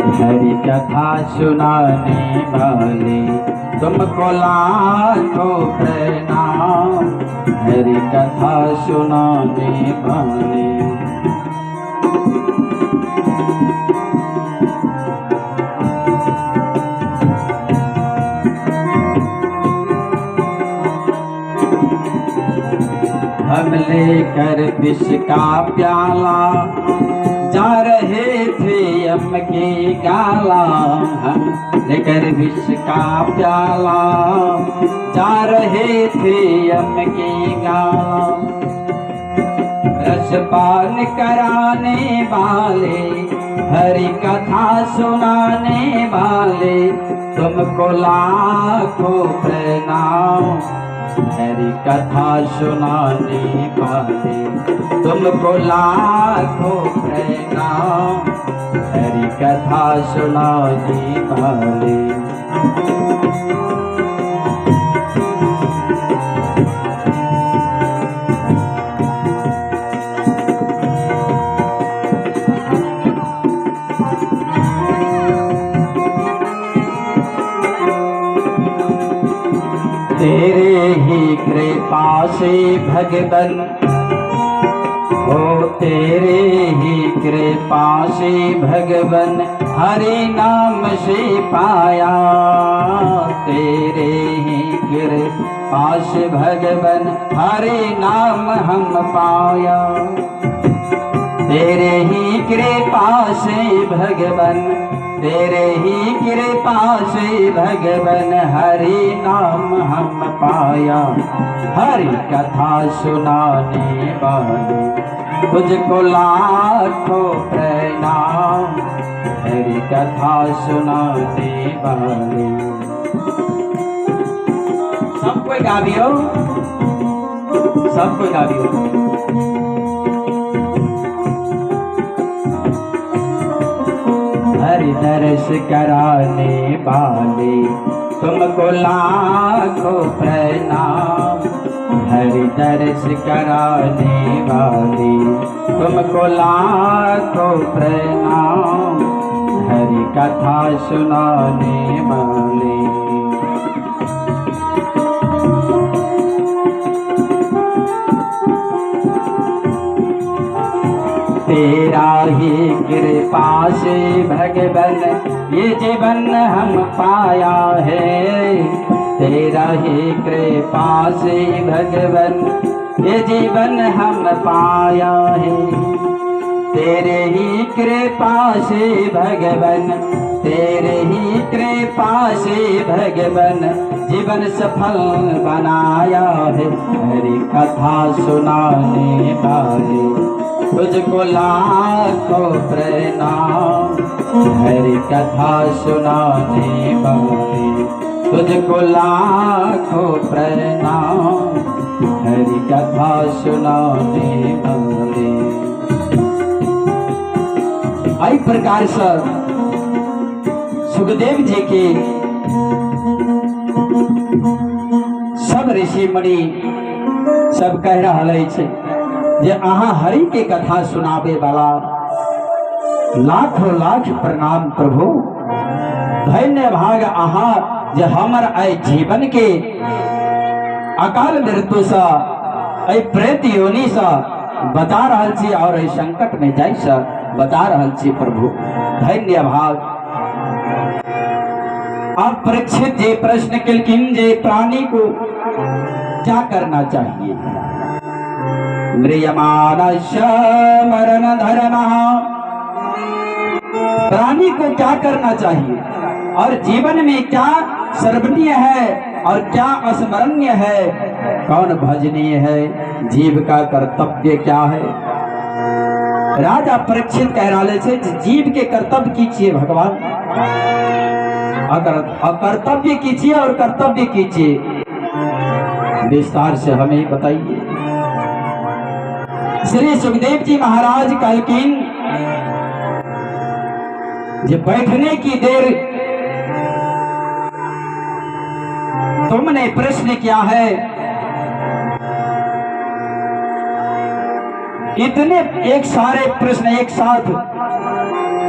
हरि कथा सुनाने वाले तुमको लाखों प्रणाम। हरि कथा सुनाने वाले हम लेकर विष का प्याला जा रहे थे यम की गाला। हम लेकर विष का प्याला जा रहे थे यम की गाला। रसपान कराने वाले हरि कथा सुनाने वाले तुमको लाखों प्रणाम। हरि कथा सुनाने वाले तुमको लाखों प्रणाम। हरि कथा सुनाने वाले तेरे ही कृपा से भगवन हो, तेरे ही कृपा से भगवन हरि नाम से पाया। तेरे ही कृपा से भगवन हरि नाम हम पाया। तेरे ही कृपा से भगवन, तेरे ही कृपा से भगवन हरि नाम हम पाया। हरि कथा सुनाने वाले तुझको लाखों प्रणाम। हरि कथा सुनाने वाले सब कोई गाबियो, सब कोई गाबियो। हरि दर्श कराने वाले तुमको लाखों प्रणाम। हरि दर्श कराने वाले तुमको लाखों प्रणाम। हरि कथा सुनाने वाले तेरा ही कृपा से भगवन ये जीवन हम पाया है। तेरा ही कृपा से भगवन ये जीवन हम पाया है। तेरे ही कृपा से भगवन, तेरे ही कृपा से भगवन जीवन सफल बनाया है। हरि कथा सुनाने वाले तुझको लाखों प्रणाम। हरि कथा सुनाने वाले तुझको लाखों प्रणाम। हरि कथा सुनाने वाले आई प्रकार से सुखदेव जी के सब ऋषि मुनि सब कह रहा है जे अहाँ हरि के कथा सुनावे वाला लाखों लाख प्रणाम प्रभु। धन्य भाग अहाँ जे हमर आई जीवन के अकाल मृत्यु से आई प्रेत योनि से बता रहा छी और आई संकट में जाय से बता रहा छी प्रभु। धन्य भाग। आप परीक्षित जे प्रश्न किलकिन जे प्राणी को क्या करना चाहिए। म्रियमानस्य मरण धर्मः, प्राणी को क्या करना चाहिए और जीवन में क्या सर्वनीय है और क्या अस्मरणीय है, कौन भजनीय है, जीव का कर्तव्य क्या है। राजा परीक्षित कह रहा है जीव के कर्तव्य कीजिए भगवान, अकर्तव्य कीजिए और कर्तव्य कीजिए। विस्तार से हमें बताइए। श्री सुखदेव जी महाराज कहलकिन जे बैठने की देर तुमने प्रश्न किया है, इतने एक सारे प्रश्न एक साथ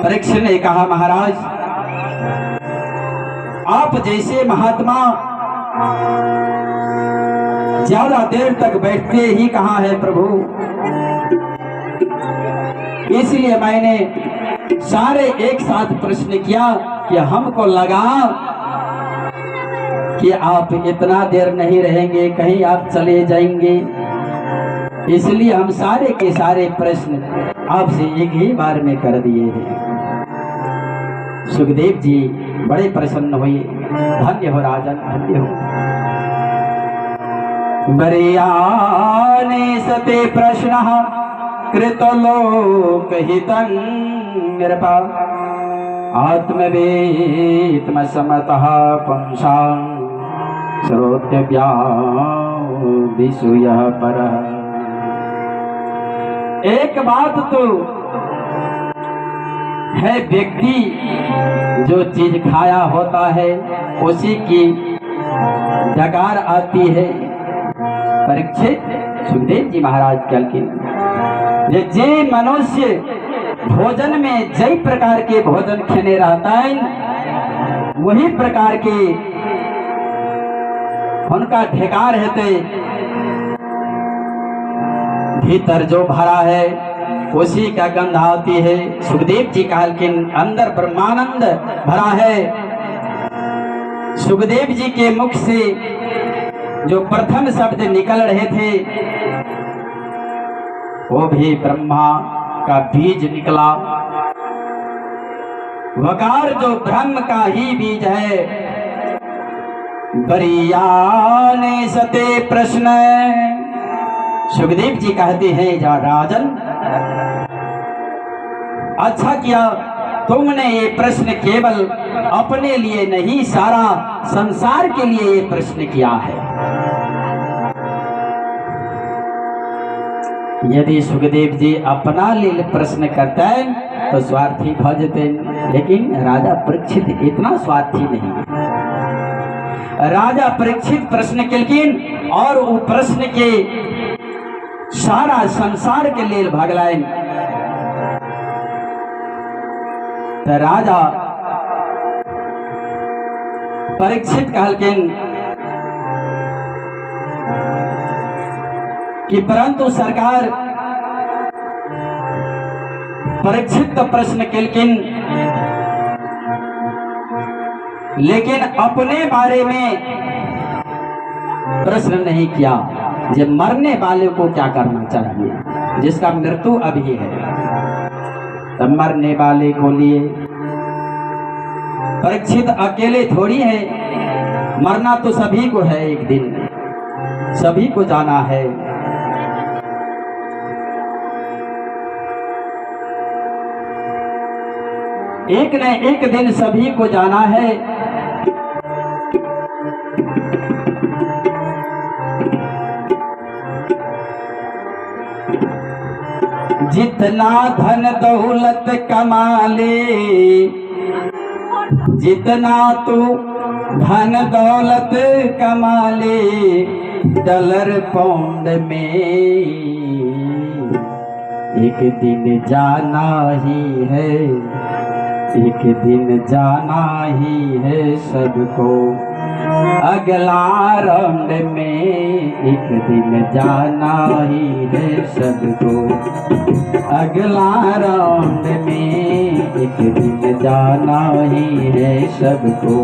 परीक्षित ने कहा, महाराज आप जैसे महात्मा ज्यादा देर तक बैठते ही कहाँ है प्रभु, इसलिए मैंने सारे एक साथ प्रश्न किया कि हमको लगा कि आप इतना देर नहीं रहेंगे, कहीं आप चले जाएंगे, इसलिए हम सारे के सारे प्रश्न आपसे एक ही बार में कर दिए हैं। सुखदेव जी बड़े प्रसन्न हुए, धन्य हो राजन, धन्य हो। बरियाने सते प्रश्न कृतलोकहितं नृपा आत्मवेत्म समतः पुंसां श्रोतव्यादिषु यः परः। एक बात तो है, व्यक्ति जो चीज खाया होता है उसी की डकार आती है। परीक्षित सुखदेव जी महाराज कहलखिन जे मनुष्य भोजन में जई प्रकार के भोजन खेने रहता है, वही प्रकार के उनका ढेकार है, भीतर जो भरा है उसी का गंध आती है। सुखदेव जी कहलखिन अंदर ब्रह्मानंद भरा है। सुखदेव जी के मुख से जो प्रथम शब्द निकल रहे थे वो भी ब्रह्मा का बीज निकला। वकार जो ब्रह्म का ही बीज है। बरियाने सते प्रश्न, सुखदेव जी कहते हैं जा राजन, अच्छा किया तुमने ये प्रश्न केवल अपने लिए नहीं, सारा संसार के लिए ये प्रश्न किया है। यदि सुखदेव जी अपना लिए प्रश्न करते हैं तो स्वार्थी भजते, लेकिन राजा परीक्षित इतना स्वार्थी नहीं। राजा परीक्षित प्रश्न केलकिन और वो प्रश्न के सारा संसार के लिए भगलाइन। तो राजा परीक्षित कहलकिन कि परंतु सरकार परीक्षित तो प्रश्न केलकिन, लेकिन अपने बारे में प्रश्न नहीं किया। जब मरने वाले को क्या करना चाहिए, जिसका मृत्यु अभी है, तब मरने वाले को लिए परीक्षित अकेले थोड़ी है, मरना तो सभी को है, एक दिन सभी को जाना है। एक न एक दिन सभी को जाना है। जितना धन दौलत कमा ले, जितना तू धन दौलत कमा ले, डॉलर पाउंड में एक दिन जाना ही है, एक दिन जाना ही है सबको। अगला राउंड में एक दिन जाना ही है सबको। अगला राउंड में एक दिन जाना ही है सबको।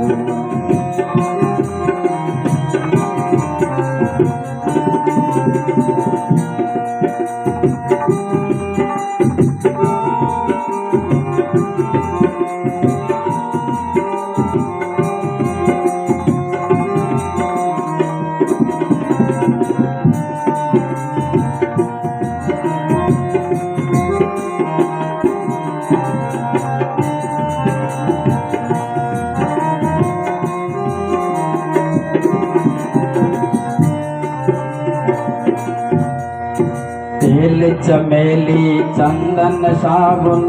तेल चमेली चंदन साबुन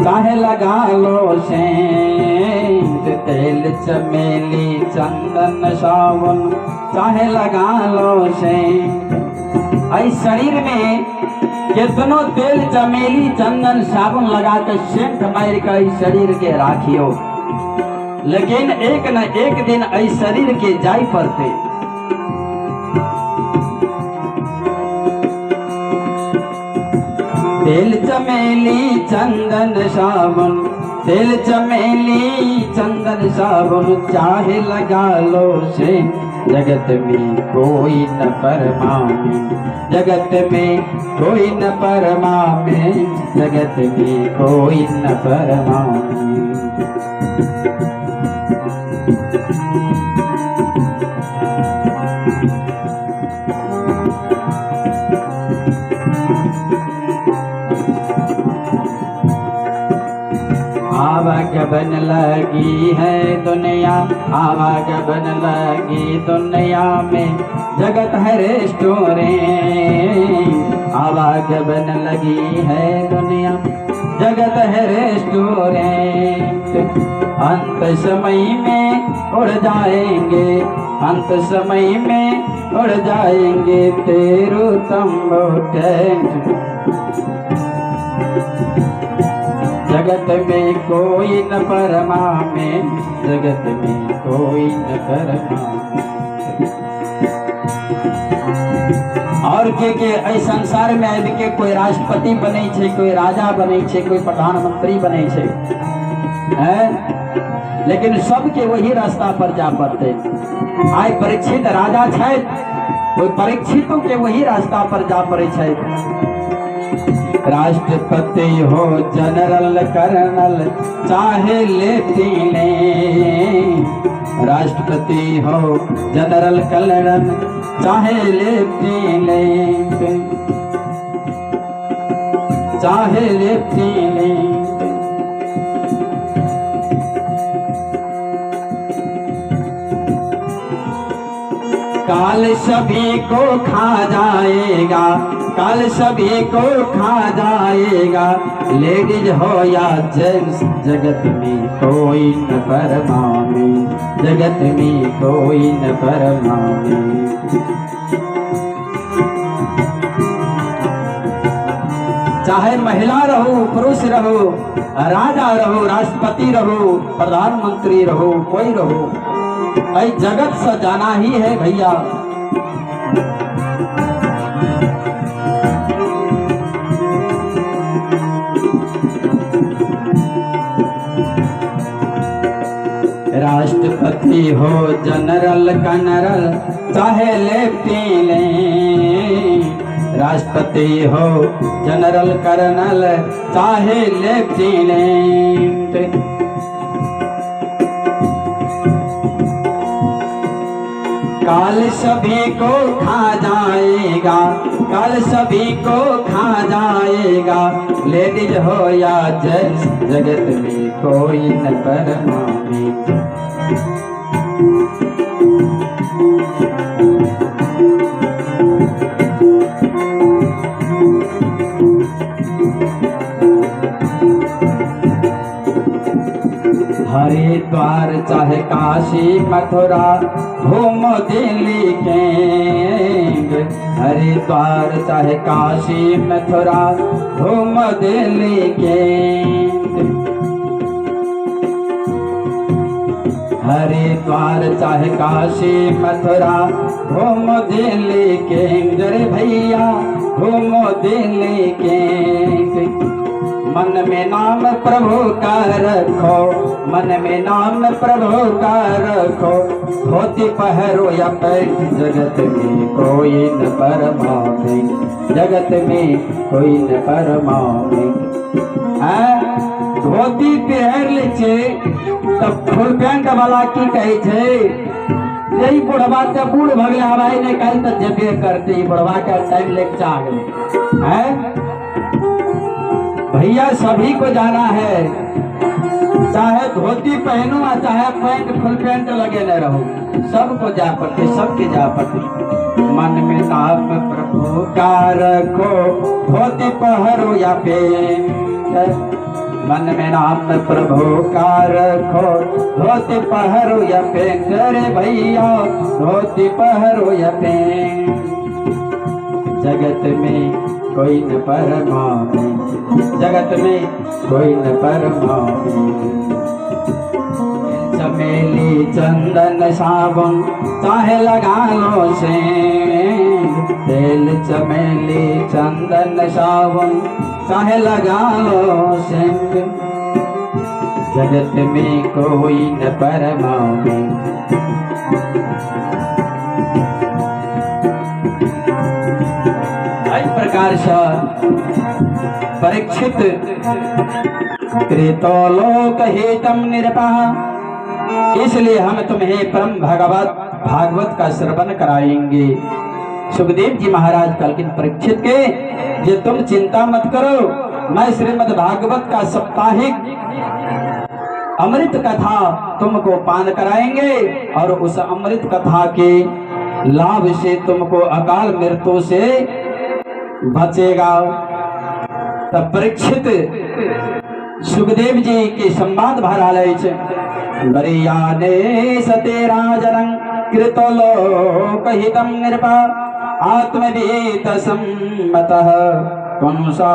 चाहे लगा लो सेंट, तेल चमेली चंदन साबुन चाहे लगा लो सेंट। इस शरीर में कितनो तेल चमेली चंदन साबुन लगा के सेंट मार के इस शरीर के राखियो, लेकिन एक न एक दिन इस शरीर के जाई पड़ते। तेल चमेली चंदन साबुन, तेल चमेली चंदन साबुन चाहे लगा लो से, जगत में कोई न परमावे, जगत में कोई न परमावे, जगत में कोई न परमावे। आवागमन लगी है दुनिया, आवागमन लगी दुनिया में, जगत है रेस्टोरेंट। आवागमन लगी है दुनिया, जगत है रेस्टोरेंट। अंत समय में उड़ जाएंगे, अंत समय में उड़ जाएंगे तेरू तंबू टेंट। जगत में कोई न परमावे, जगत में कोई न परमावे। और के एहि संसार में आबि के कोई राष्ट्रपति बने छे, कोई राजा बने छे, कोई प्रधानमंत्री बने छे, लेकिन सबके वही रास्ता पर जा पड़ते। आइ परीक्षित राजा छे, कोई परीक्षितों के वही रास्ता पर जा पड़े छे। राष्ट्रपति हो जनरल कर्नल चाहे लेफ्टिनेंट, राष्ट्रपति हो जनरल कर्नल चाहे लेफ्टिनेंट, चाहे लेफ्टिनेंट। काल सभी को खा जाएगा, काल सभी को खा जाएगा, लेडीज हो या जेंट्स, जगत में कोई न परमावे, जगत में कोई न परमावे। चाहे महिला रहो, पुरुष रहो, राजा रहो, राष्ट्रपति रहो, प्रधानमंत्री रहो, कोई रहो, भाई जगत से जाना ही है भैया। राष्ट्रपति हो जनरल कर्नल चाहे लेफ्टिनेंट, राष्ट्रपति हो जनरल कर्नल चाहे लेफ्टिनेंट। काल सभी को खा जाएगा, काल सभी को खा जाएगा, लेडीज हो या जेंट्स, जगत में कोई न परमावे। हरिद्वार चाहे काशी मथुरा घूम दिल्ली के, हरिद्वार चाहे काशी मथुरा घूम दिल्ली के, हरिद्वार चाहे काशी मथुरा घूम दिल्ली के, जरे भैया घूम दिल्ली के। मन में नाम प्रभु का रखो, मन में नाम प्रभु का रखो, धोती पहरो या पैंट, जगत में कोई न परमावे, जगत में कोई न परमावे। धोती पहर ले छे तब फुल पैंट वाला की कहे छे, यही बुढ़वा के बूढ़ भगले हवाई ने कल तक जबे करते, बुढ़वा का टाइम लेके आ गए है भैया। सभी को जाना है, चाहे धोती पहनो चाहे पैंट फुल पैंट लगे न रहो, सबको जा पड़ते, सबके जा पड़ते। मन में नाम प्रभु का रखो, धोती पहरो या पैंट, मन में नाम प्रभु का रखो, धोती पहरो या पैंट, रे भैया धोती पहरो या पैंट। जगत में कोई न परमावे, जगत में कोई न परमावे। चमेली चंदन साबुन चाहे लगा लो सेंध, तेल चमेली चंदन साबुन चाहे लगा लो सेंध, जगत में कोई न परमावे। इस प्रकार से परीक्षित कृतो लोक हेतम निरपः, इसलिए हम तुम्हें परम भागवत का श्रवण कराएंगे। सुखदेव जी महाराज कलकिन परीक्षित के, ये तुम चिंता मत करो, मैं श्रीमद् भागवत का साप्ताहिक अमृत कथा तुमको पान कराएंगे और उस अमृत कथा के लाभ से तुमको अकाल मृत्यु से बचेगा। तब परीक्षित सुखदेव जी के संवाद भरालय बरियाने सते राजनं कृतो लोक हितं नृपा, आत्मवीत सम्मतः पुंसा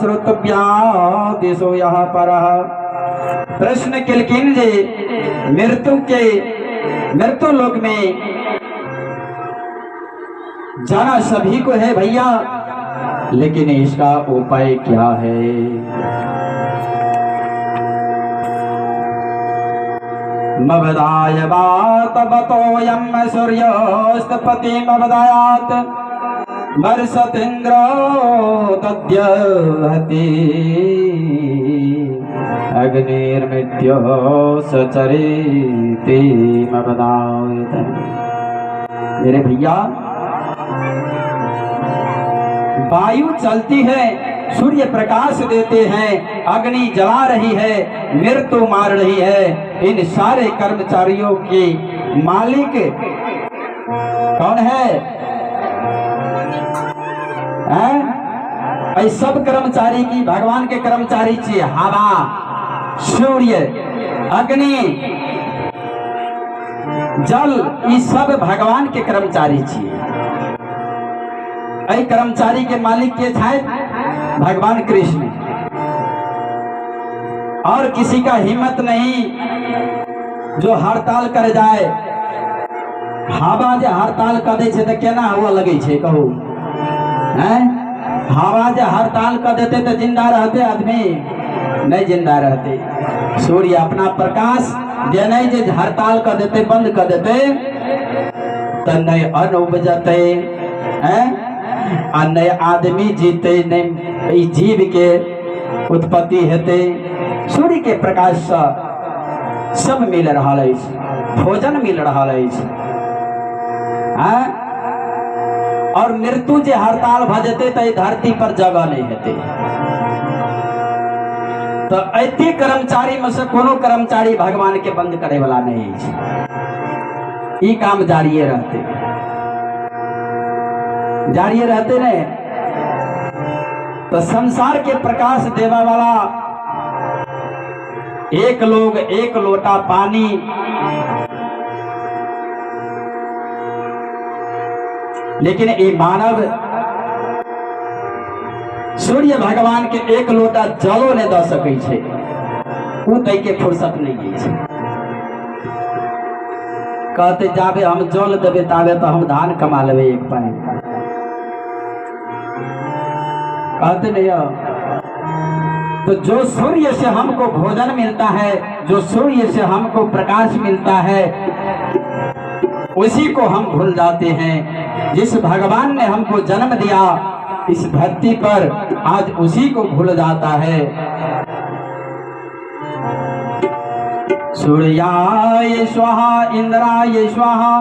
श्रुतव्यादिशो यः परः। प्रश्न किलकिन जी, मृत्यु लोक में जाना सभी को है भैया, लेकिन इसका उपाय क्या है? मवदाय वात बतोयम सूर्योस्तपति मवदायात वर्षतेन्द्रो दद्यहति, अग्निर्मृत्यो सचरेति मवदायत। मेरे भैया, वायु चलती है, सूर्य प्रकाश देते हैं, अग्नि जला रही है, मृत्यु मार रही है, इन सारे कर्मचारियों के मालिक कौन है? सब कर्मचारी की भगवान के कर्मचारी चाहिए। हवा, सूर्य, अग्नि, जल, ये सब भगवान के कर्मचारी चाहिए। ऐ कर्मचारी के मालिक के थे भगवान कृष्ण, और किसी का हिम्मत नहीं जो हड़ताल कर जाए। हवा जे हड़ताल कर दे तो केना हुआ लगे छे कहू? हवा जे हड़ताल कर देते तो जिंदा रहते आदमी? नहीं जिंदा रहते। सूर्य अपना प्रकाश जे नहीं जे हड़ताल कर देते, बंद कर देते, तो नहीं अन्न उपजते, नए आदमी जीते, नहीं जीव के उत्पत्ति हेते। सूर्य के प्रकाश से सब मिल रहा है, भोजन मिल रहा है। और मृत्यु जे हड़ताल भजते तो धरती पर जगह नहीं हेते। तो ऐसे कर्मचारी में से कोनो कर्मचारी भगवान के बंद करे वाला नहीं है। ये काम जारी रहते ने, तो संसार के प्रकाश देवा वाला एक लोग एक लोटा पानी, लेकिन ये मानव सूर्य भगवान के एक लोटा जलो ने द सकै छै, उ तै के फुर्सत नहीं है। कहते जाबे हम जल देवे ताबे तो हम धान कमा लेवे एक पानी। कहते नहीं हो। तो जो सूर्य से हमको भोजन मिलता है, जो सूर्य से हमको प्रकाश मिलता है, उसी को हम भूल जाते हैं। जिस भगवान ने हमको जन्म दिया इस धरती पर, आज उसी को भूल जाता है। सूर्याय स्वाहा, इंद्राय स्वाहा,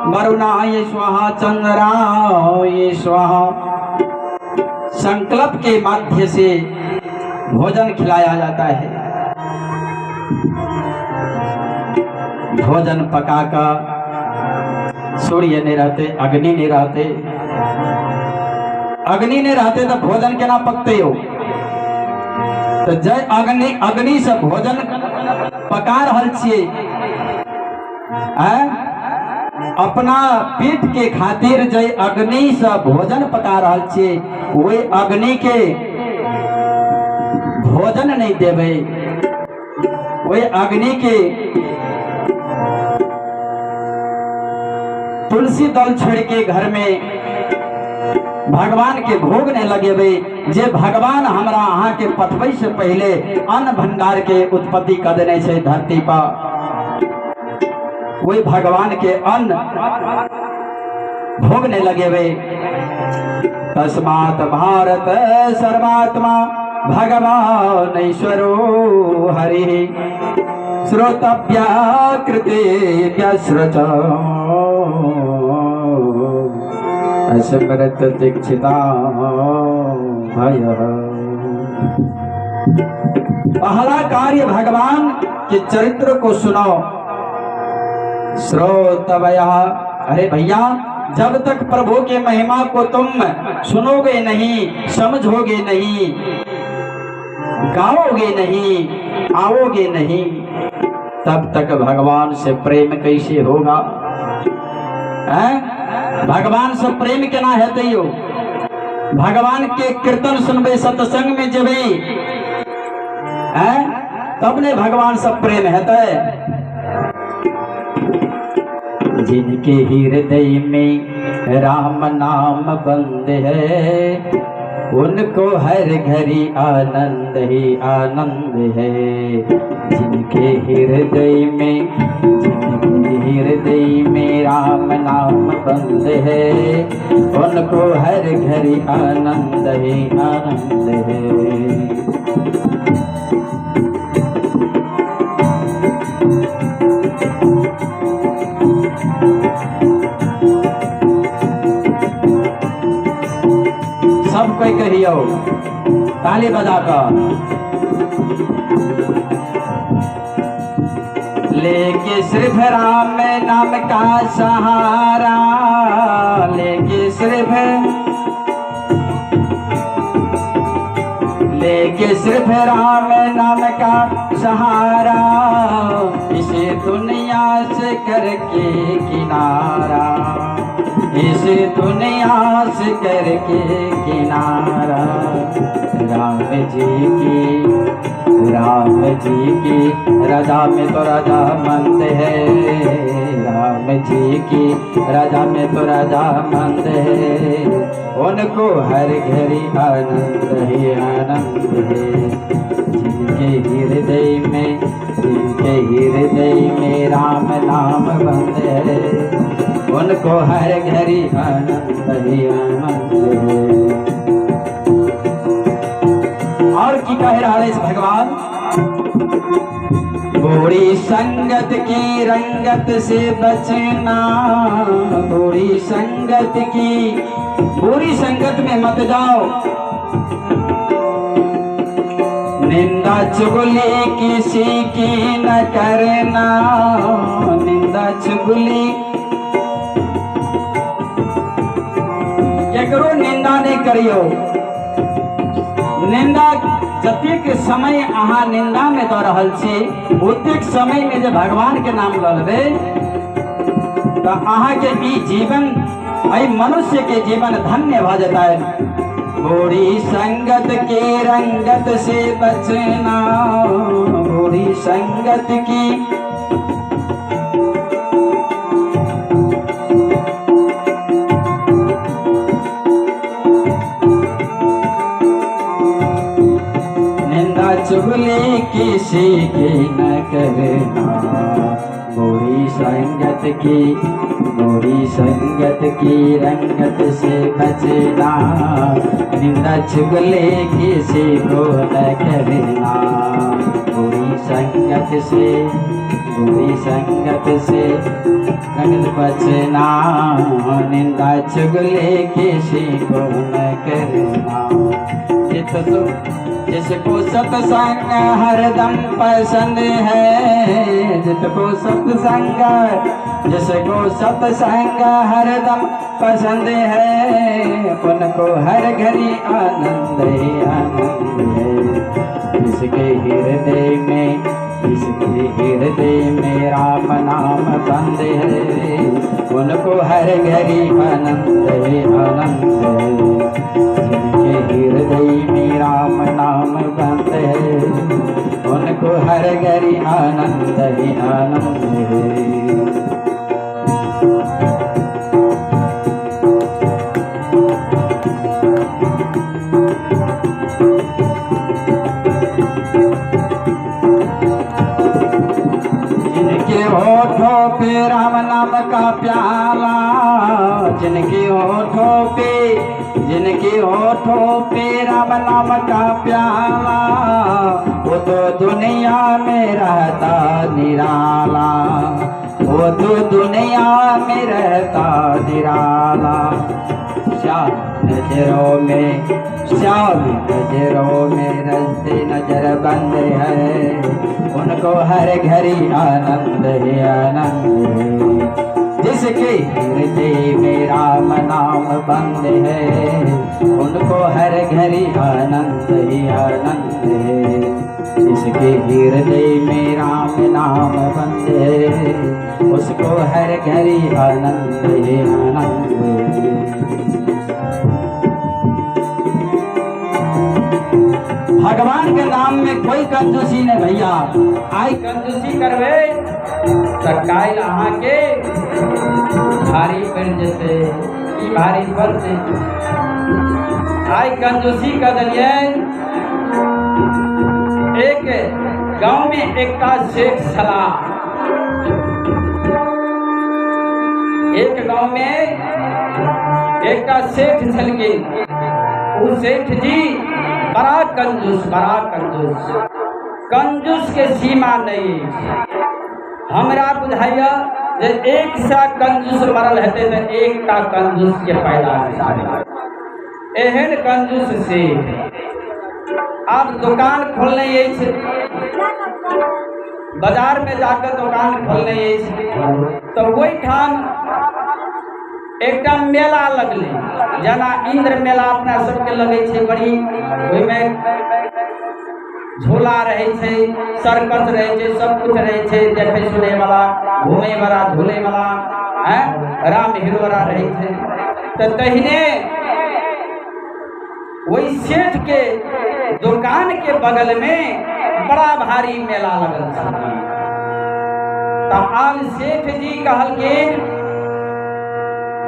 वरुणाय स्वाहा, चंद्राय स्वाहा। संकल्प के माध्यम से भोजन खिलाया जाता है। भोजन पकाकर सूर्य नहीं रहते, अग्नि नहीं रहते। अग्नि नहीं रहते तो भोजन केना पकते हो? तो जय अग्नि से भोजन पका रहल छिए, अपना पेट के खातिर जय अग्नि से भोजन पका रहल छे, वही अग्नि के भोजन नहीं देवे, वही अग्नि के तुलसी दल छोड़ के घर में भगवान के भोग ने लगे वे, जे भगवान हमरा अहाँ के पठबै से पहले अन्न भंडार के उत्पत्ति कर देने से धरती पर, वही भगवान के अन्न भोगने लगे वे। तस्मात् भारत सर्वात्मा भगवान ईश्वरो हरि श्रोतव्या कृतेभ्य स्रच स्मृत दीक्षिता भय। पहला कार्य भगवान के चरित्र को सुनो। श्रोतव्या, अरे भैया जब तक प्रभु के महिमा को तुम सुनोगे नहीं, समझोगे नहीं, गाओगे नहीं, आओगे नहीं, तब तक भगवान से प्रेम कैसे होगा? भगवान से प्रेम केना हेतै यो? भगवान के कीर्तन सुनबे, सत्संग में जेबे, तब ने भगवान से प्रेम हेतै। जिनके हृदय में राम नाम बंद है, उनको हर घड़ी आनंद ही आनंद है। जिनके हृदय में राम नाम बंद है, उनको हर घड़ी आनंद ही आनंद है। सब कोई कहियो ताली बजाकर, लेके सिर्फ राम नाम का सहारा, लेके सिर्फ राम नाम का सहारा, इसे दुनिया से करके किनारा, इसे दुनिया से करके किनारा। राम जी की रजा में तो राजा मंद है, राम जी की रजा में तो राजा मंद है, उनको हर घड़ी आनंद ही आनंद है। जिनके हृदय में राम नाम बंद है, उनको हर घड़ी आनंद ही आनंद है। और की कह रहा है इस भगवान? बुरी संगत की रंगत से बचना, बुरी संगत में मत जाओ। निंदा चुगली किसी की न करना, निंदा चुगली केकरो निंदा नहीं करियो। निंदा जतेक समय अहाँ निंदा में दऽ रहल छी, ओतेक समय में जे भगवान के नाम लऽ लेबै तो अहाँ के ई जीवन, एहि मनुष्य के जीवन धन्य भऽ जेतै। बुरी संगत के रंगत से बचना, बुरी संगत की चुगली किसी की न करना, बुरी संगत की रंगत से बचना, निंदा चुगली किसी को न करना। बुरी संगत से रंगत बचना, निंदा चुगली किसी को न करना। जिसको सत्संग हरदम पसंद है, जिसको सत्संग हरदम पसंद है, उनको हर घड़ी आनंद ही आनंद है। जिसके हृदय में राम नाम बंद है, उनको हर घड़ी आनंद है आनंद है। जिनके हृदय में राम नाम बंद है उनको हर घड़ी आनंद है आनंद है। होठों पे राम नाम का प्याला, जिनके होठों पे राम नाम का प्याला, वो तो दुनिया में रहता निराला, वो तो दुनिया में रहता निराला। श्याम नजरों में रस्ते नजर बंद है उनको हर घड़ी आनंद है आनंद है। जिसके हृदय में राम नाम बंद है उनको हर घड़ी आनंद ही आनंद है। जिसके हृदय में राम नाम बंद है उसको हर घड़ी आनंद ही आनंद है। भगवान के नाम में कोई कंजूसी नहीं भैया। आई कंजूसी करवे सरकाई अहाँ के भारी पड़ जैसे भारी पड़ से आई कंजूसी कर दिए। एक गांव में एक का शेख सलाह, एक गांव में एक का सेठ छलकिन। वो सेठ जी बड़ा कंजूस के सीमा नहीं। हमरा बुझाइया जे एक सा कंजूस मरल हेते तो एक का कंजूस के पैदा एहन कंजूस से अब दुकान खोलने बाजार में जाकर दुकान खोलने तो वही ठाम एकदम मेला लगले जना इंद्र मेला अपना सबके लगे छे बड़ी। में झूला रहे छे, सर्कस रहे छे, सब कुछ रहे छे, देखे सुने वाला, घूमे वाला, झूले वाला, राम हिरोरा रहे छे। तो तहिने वही सेठ के दुकान के बगल में बड़ा भारी मेला लगल छे। तब आब सेठ जी कहलखिन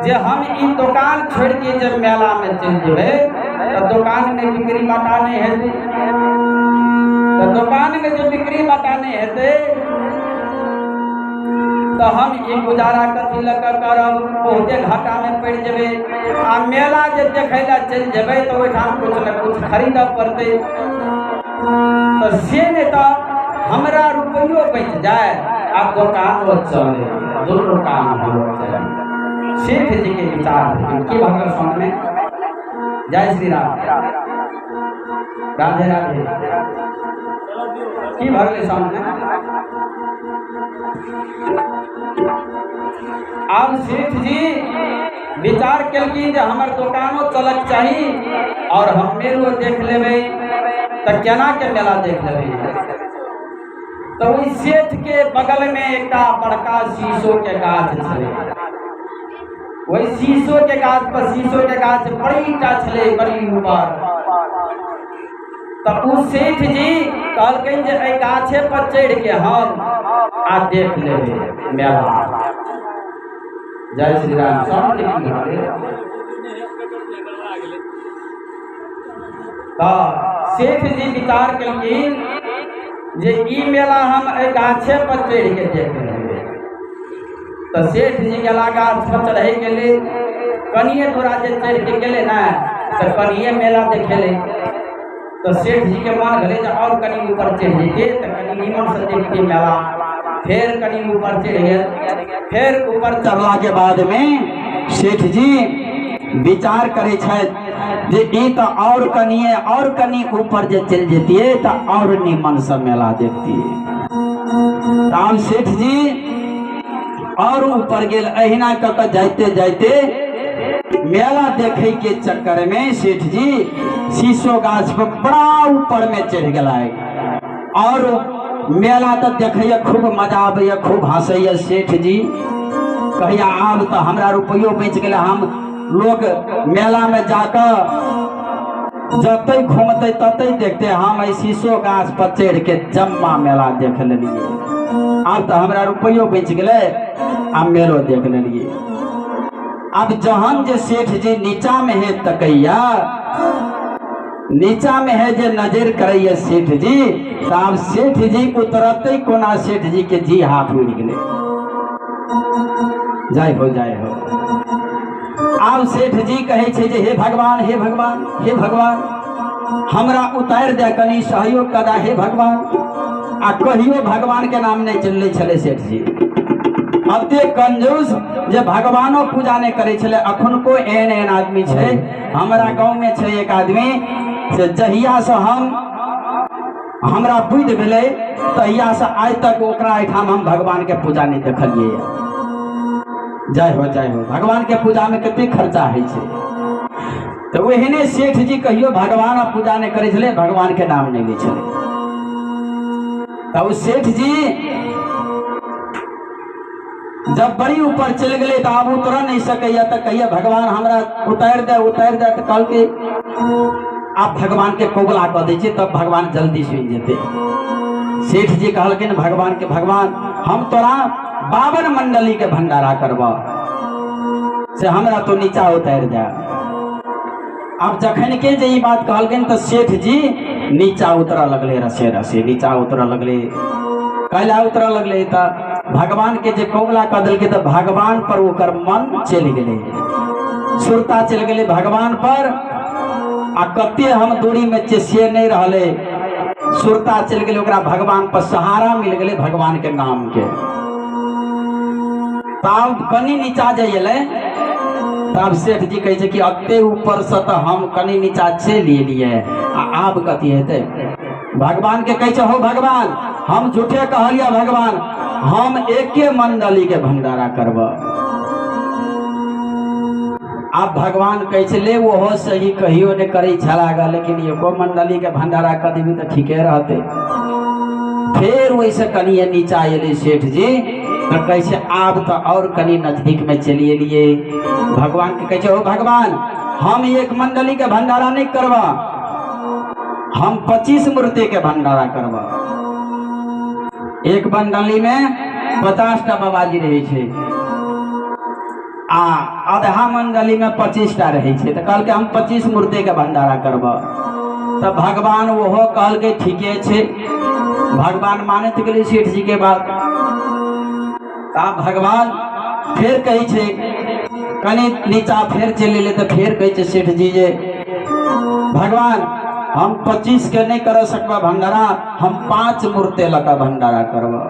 जे हम ई दुकान छोड़ के जब मेला में चल जेबे तो दुकान में बिक्री बाटा नहीं हेते। तो दुकान में जो बिक्री बाटा नहीं हेते तो हम ये गुजारा कथी लगा करब, बहुते घाटा में पड़ जेबे। आ मेला जे देखे ला चल जेबे तो ओठाम कुछ न कुछ खरीद पड़ते। तो से ने तो हमरा रुपयो बच जाए आ दुकान वो चले, दोनों काम हो जाए। सेठ जी के विचार की भगवान सामने। जय श्री राम, राधे राधे। की भगवान सामने अब सेठ जी विचार कलकी जे हमर दुकानो चलक चाहिए और हम मेलो देख लेबे तो केना के मेला देख लेबे। तो वही सेठ के बगल में एक बड़का शीशो के गाछ छे। वही शीशो के गाछ पर शीशो के गाछ बड़ी टा छले, बड़ी ऊपर। तब उ सेठ जी कहलकन जे एहि गाछे पर चढ़ के हम आ देख लेबे मेला। जय श्री राम। तो सेठ जी विचार कलखिन जे ई मेला हम एहि गाछे पर चढ़ के देख लेबे। तो सेठ जी गेला गाछ पर चढ़े के लिए कनिए थोड़ा जे चढ़ के गेले ना तो कनिए मेला देखे ले। तो सेठ जी के मन गले और कनी ऊपर चढ़ जेते तो कनी निमन से देखते मेला। फिर कनी ऊपर चढ़ गए। फिर ऊपर चढ़ला के बाद में सेठ जी विचार करे छे जे ई तो और कनी ऊपर जे चल जेतिए तो और निमन से मेला देखती। तब सेठ जी और ऊपर गेल। अहिना कक जाते जाते मेला देखे के चक्कर में सेठ जी शीशो गाछ पर बड़ा ऊपर में चढ़ गया और मेला तो देखे खूब मजा आवे, खूब हंसैया। सेठ जी कहिया आब तो हमरा रुपयो बच गए, हम लोग मेला में जाकर जते घूमते तते देखते, हम शीशो गाछ पर चढ़ के जम्मा मेला देख लेलिए। अब तो हमरा रुपयो बच गए, अब मेलो देख लेलिए। अब जहन जे सेठ जी नीचा में है तकैया, नीचा में है जे नजर करैया सेठ जी, तो अब सेठ जी उतरते कोना सेठ जी के जी हाथ उड़ गए। जय हो जय हो। अब सेठ जी कहे छे जे हे भगवान हे भगवान हे भगवान, हमरा उतार दे, कनी सहयोग कदा हे भगवान। आ कहियो भगवान के नाम नहीं चलले छले सेठ जी। अते कंजूस जे भगवानो पूजा नहीं करे छले। अखन को एन एन आदमी छे हमारा गांव में छे, एक आदमी से जहिया से हमरा बुद्धि भेले तहिया से आज तक ओकरा एठाम हम भगवान के पूजा नहीं देखलिए। जय हो जय हो। भगवान के पूजा में कितने खर्चा है छे। तो वही सेठ जी कहियो भगवान पूजा नहीं करे छले, भगवान के नाम नहीं ले छले। तो सेठ जी जब बड़ी ऊपर चल गए तो अब उतर नहीं सके, तो कहिए भगवान हमरा उतार दे तो कल के आप भगवान के कोबला कह दीजिए, तब भगवान जल्दी सुन जेते। सेठ जी कहलकिन भगवान के, भगवान हम तोरा 52 मंडली के भंडारा करबा से हमरा तो नीचा उतार दे। अब जखन के जे बात कहलकिन तो सेठ जी नीचा उतरा लगले, रसे रसे नीचा उतरा लगले। कैला उतरा लगले तो भगवान के जे कोबला कह दिल के, तो भगवान पर ओकर मन चल गए, सुरता चल गए भगवान पर। आ कते हम दूरी में से नहीं रहले, सुरता चल गए ओकरा भगवान पर, सहारा मिल गए भगवान के नाम के। तब कनी नीचा जाइए, तब सेठ जी कहे कि अते ऊपर से तो हम कनी नीचा चल लिए, आब कथी हेते। भगवान के कहे हो भगवान हम झूठे कहलिया, भगवान हम एके मंडली के भंडारा करब। आप भगवान कहे ले वो सही कहियो ने करे छलागा, लेकिन एको मंडली के भंडारा कर देवी तो ठीके रहते। फिर वैसे कनी नीचा अले सेठ जी, तो कैसे आप तो और कनी नजदीक में चलिए लिए। भगवान के कहे हो भगवान हम एक मंडली के भंडारा नहीं करवा, हम 25 मूर्ति के भंडारा करवा। एक मंडली में 50टा बाबाजी रहे छे, आ आधा मंडली में 25टा रहे छे। तो कल के हम 25 मूर्ति के भंडारा करवा। तो भगवान वो कल के ठीके छे, भगवान मानत गेले सेठ जी के बात। आप भगवान फिर कही छे कनी नीचा फिर चले ले, तो फिर कहे सेठ जी जे भगवान हम 25 के नहीं कर सकबा भंडारा, हम 5 मूर्ति लगा भंडारा करवा।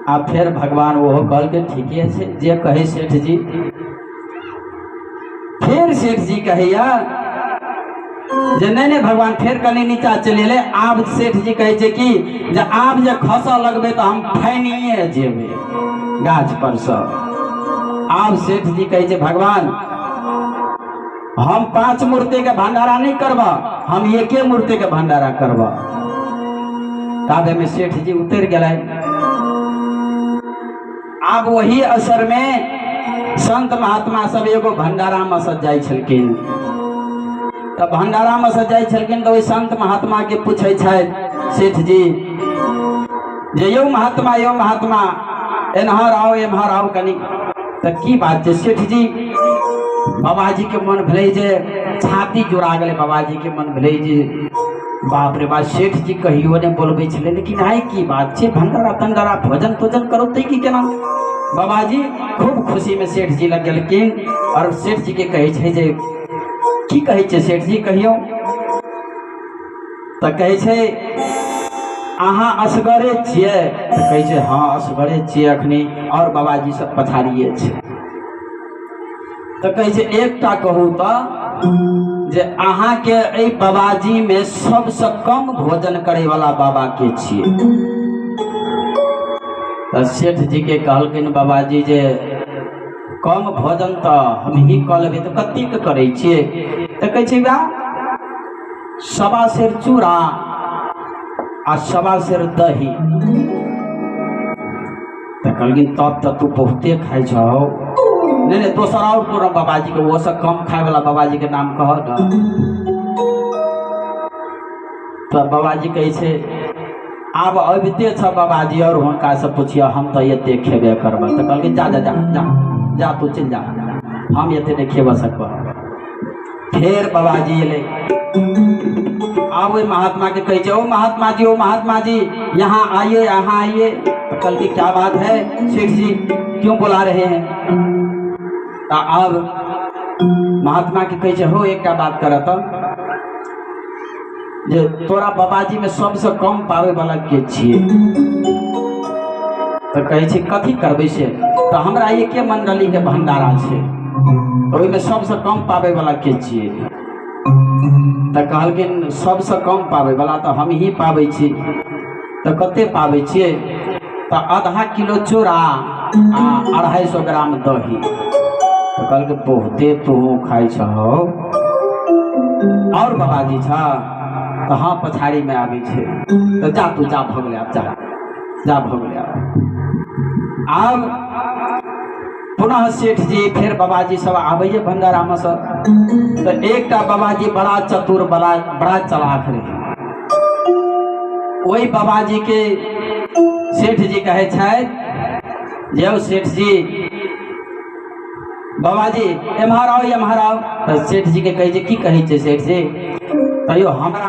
आप फिर भगवान वो कल के ठीके छे जे कहे सेठ जी। फिर सेठ जी कहिया जे नहीं भगवान फिर कनी नीचा चले ले। आप सेठ जी कहे छे कि जे आप जे खसा लगबे तो हम फैनिए जेबे गाछ पर सब। आप सेठ जी कहे छे भगवान हम 5 मूर्ति के भंडारा नहीं करवा, हम एके मूर्ति के भंडारा करवा। ताबे में सेठ जी उतर गए। अब वही असर में संत महात्मा सब एगो भंडारा में सज जाय छलकिन। तब भंडारा में सज जाय छलकिन तो वही संत महात्मा के पूछे सेठ जी जे यो महात्मा एनहर आओ एम्हर आओ कनी। तो की बात है सेठ जी, बाबाजी के मन भले जे छाती जुड़ा गए, बाबाजी के मन भले जे बाप रे बाप सेठ जी कहियो ने बोलबे छले, लेकिन आई की बात छे भंडारा तंडारा भोजन तोजन करो ते की केना। बाबाजी खूब खुशी में सेठ जी लग गेलकिन और सेठ जी के कहे छे जे की कहे छे सेठ जी कहियो। तो कहे छे अहाँ असगरे छिए, तो कहे छे हाँ असगरे छिए अखनी, और बाबाजी सब पछाड़िए छे। तो कहे छे एकटा कहू तो जे अहाँ के ए बाबाजी में सबसे कम भोजन करे वाला बाबा के छिए। तो सेठ जी के कहलकिन बाबाजी जे कम भोजन तो हम ही कह लेबै, तो कतेक करे छिए। तो कहे छे बा 1.25 सेर चूड़ा आ 1.25 सेर दही। तो कहलखिन तब तो तू बहुते खाई छौ। नहीं नहीं दोसर और कोनो बाबाजी के वो सब कम खाए वाला बाबाजी के नाम कह न। तो बाबाजी कहे छे आब अबिते छ बाबाजी और हुनका से पूछिए हम तो एते खेबे करब। तो कहलखिन जा जा जा जा जा तू चल जा, हम एते नहीं खेब सकब। फिर बाबाजी अले अब वही महात्मा के कहे ओ महात्मा जी यहाँ आइए यहाँ आइए। तो कल की क्या बात है सेठ जी क्यों बुला रहे हैं। तो अब महात्मा के कहे हो एक क्या बात कर जे तोरा बाबाजी में सबसे कम पावे वाला के छिए। तो कहे कथी करबे से। तो हमरा एके मंडली के भंडारा छे तो ओहिमे सबसे कम पावे वाला के छिए। तो कहलखिन सबसे कम पावे वाला तो हम ही पावे छी। तो कते पावे छिए। तो आधा किलो चूड़ा आ 250 ग्राम दही। तो कहलके बहुते तू खाई छहो और बाबाजी छ। तो हाँ पछाड़ी में आबी छे। तो जा तू जा भग ले जा जा भग ले। अब पुनः सेठ जी फिर बाबाजी सब आबैये भंडारा में से। तो एक बाबाजी बड़ा चतुर बड़ा चलाक रहे। वही बाबाजी के सेठ जी कहे जे सेठ जी बाबाजी एम्हर आओ। तो सेठ जी के कहे की कहे सेठ जी तैयो हमरा